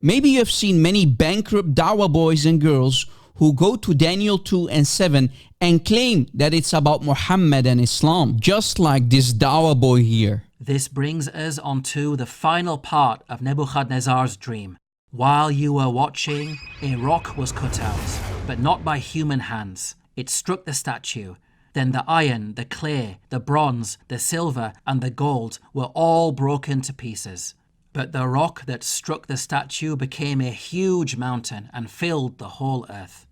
Maybe you have seen many bankrupt dawah boys and girls who go to Daniel 2 and 7 and claim that it's about Muhammad and Islam, just like this dawah boy here. This brings us on to the final part of Nebuchadnezzar's dream. While you were watching, a rock was cut out, but not by human hands. It struck the statue. Then the iron, the clay, the bronze, the silver, and the gold were all broken to pieces. But the rock that struck the statue became a huge mountain and filled the whole earth.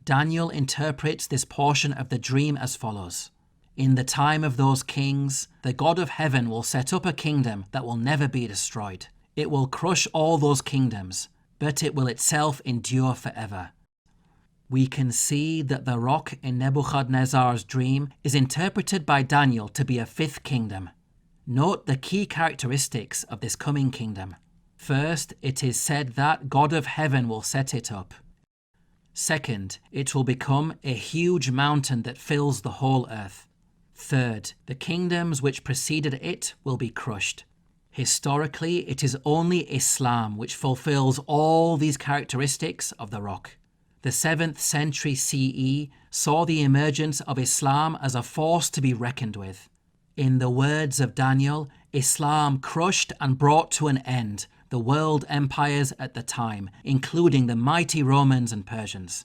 Daniel interprets this portion of the dream as follows. In the time of those kings, the God of heaven will set up a kingdom that will never be destroyed. It will crush all those kingdoms, but it will itself endure forever. We can see that the rock in Nebuchadnezzar's dream is interpreted by Daniel to be a fifth kingdom. Note the key characteristics of this coming kingdom. First, it is said that God of heaven will set it up. Second, it will become a huge mountain that fills the whole earth. Third, the kingdoms which preceded it will be crushed. Historically, it is only Islam which fulfills all these characteristics of the rock. The 7th century CE saw the emergence of Islam as a force to be reckoned with. In the words of Daniel, Islam crushed and brought to an end the world empires at the time, including the mighty Romans and Persians.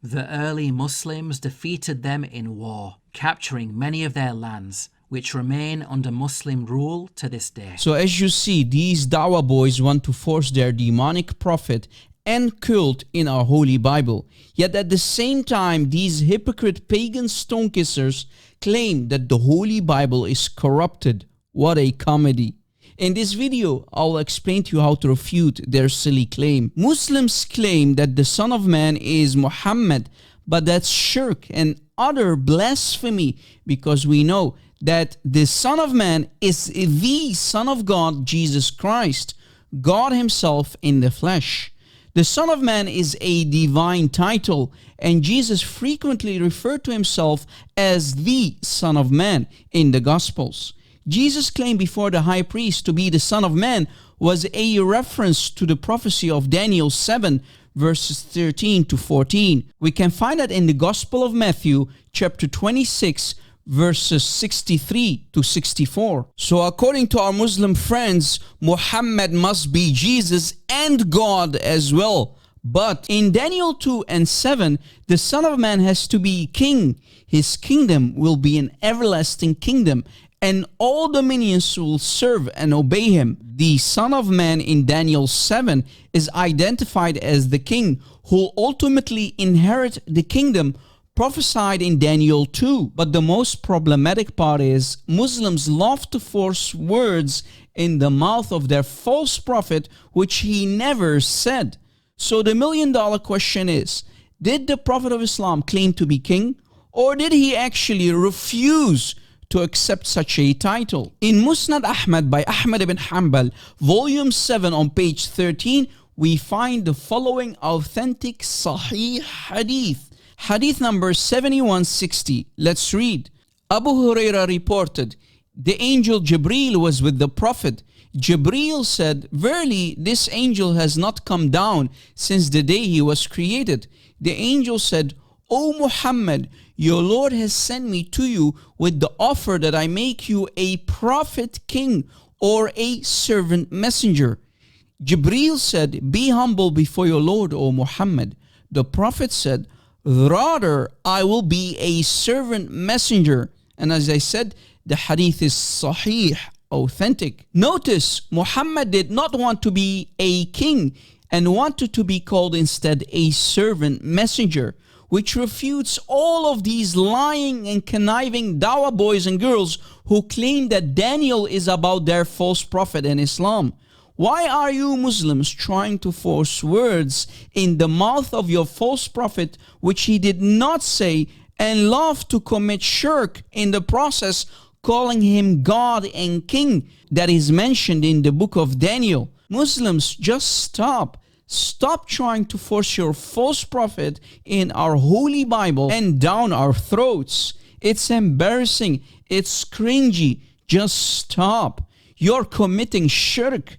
The early Muslims defeated them in war, capturing many of their lands, which remain under Muslim rule to this day. So as you see, these dawah boys want to force their demonic prophet and cult in our Holy Bible. Yet at the same time, these hypocrite pagan stone kissers claim that the Holy Bible is corrupted. What a comedy. In this video, I will explain to you how to refute their silly claim. Muslims claim that the Son of Man is Muhammad, but that's shirk and utter blasphemy, because we know that the Son of Man is the Son of God, Jesus Christ, God himself in the flesh. The Son of Man is a divine title, and Jesus frequently referred to himself as the Son of Man in the Gospels. Jesus' claim before the high priest to be the Son of Man was a reference to the prophecy of Daniel 7, verses 13 to 14. We can find that in the Gospel of Matthew, chapter 26, verses 63 to 64. So according to our Muslim friends, Muhammad must be Jesus and God as well. But in Daniel 2 and 7, the Son of Man has to be king. His kingdom will be an everlasting kingdom, and all dominions will serve and obey him. The Son of Man in Daniel 7 is identified as the king who will ultimately inherit the kingdom prophesied in Daniel 2. But the most problematic part is Muslims love to force words in the mouth of their false prophet, which he never said. So the million-dollar question is, did the Prophet of Islam claim to be king, or did he actually refuse to accept such a title? In Musnad Ahmad by Ahmad ibn Hanbal, volume 7 on page 13, we find the following authentic Sahih Hadith. Hadith number 7160. Let's read. Abu Huraira reported, the angel Jibreel was with the Prophet. Jibreel said, verily, this angel has not come down since the day he was created. The angel said, O Muhammad, your Lord has sent me to you with the offer that I make you a prophet king or a servant messenger. Jibreel said, be humble before your Lord, O Muhammad. The Prophet said, rather, I will be a servant messenger. And as I said, the hadith is sahih, authentic. Notice, Muhammad did not want to be a king and wanted to be called instead a servant messenger, which refutes all of these lying and conniving dawah boys and girls who claim that Daniel is about their false prophet in Islam. Why are you Muslims trying to force words in the mouth of your false prophet which he did not say, and love to commit shirk in the process, calling him God and King that is mentioned in the book of Daniel? Muslims, just stop. Stop trying to force your false prophet in our Holy Bible and down our throats. It's embarrassing. It's cringy. Just stop. You're committing shirk.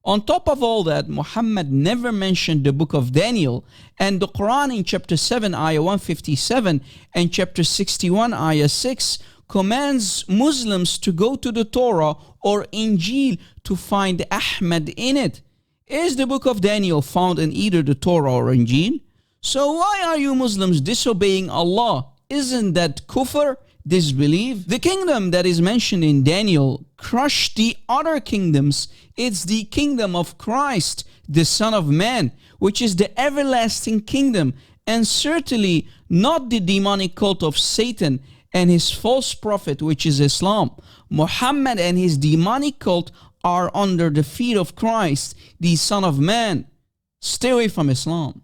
On top of all that, Muhammad never mentioned the book of Daniel, and the Quran in chapter 7 ayah 157 and chapter 61 ayah 6 commands Muslims to go to the Torah or Injil to find Ahmad in it. Is the book of Daniel found in either the Torah or Injil? So why are you Muslims disobeying Allah? Isn't that kufr, disbelief? The kingdom that is mentioned in Daniel crushed the other kingdoms. It's the kingdom of Christ, the Son of Man, which is the everlasting kingdom, and certainly not the demonic cult of Satan and his false prophet, which is Islam. Muhammad and his demonic cult are under the feet of Christ, the Son of Man. Stay away from Islam.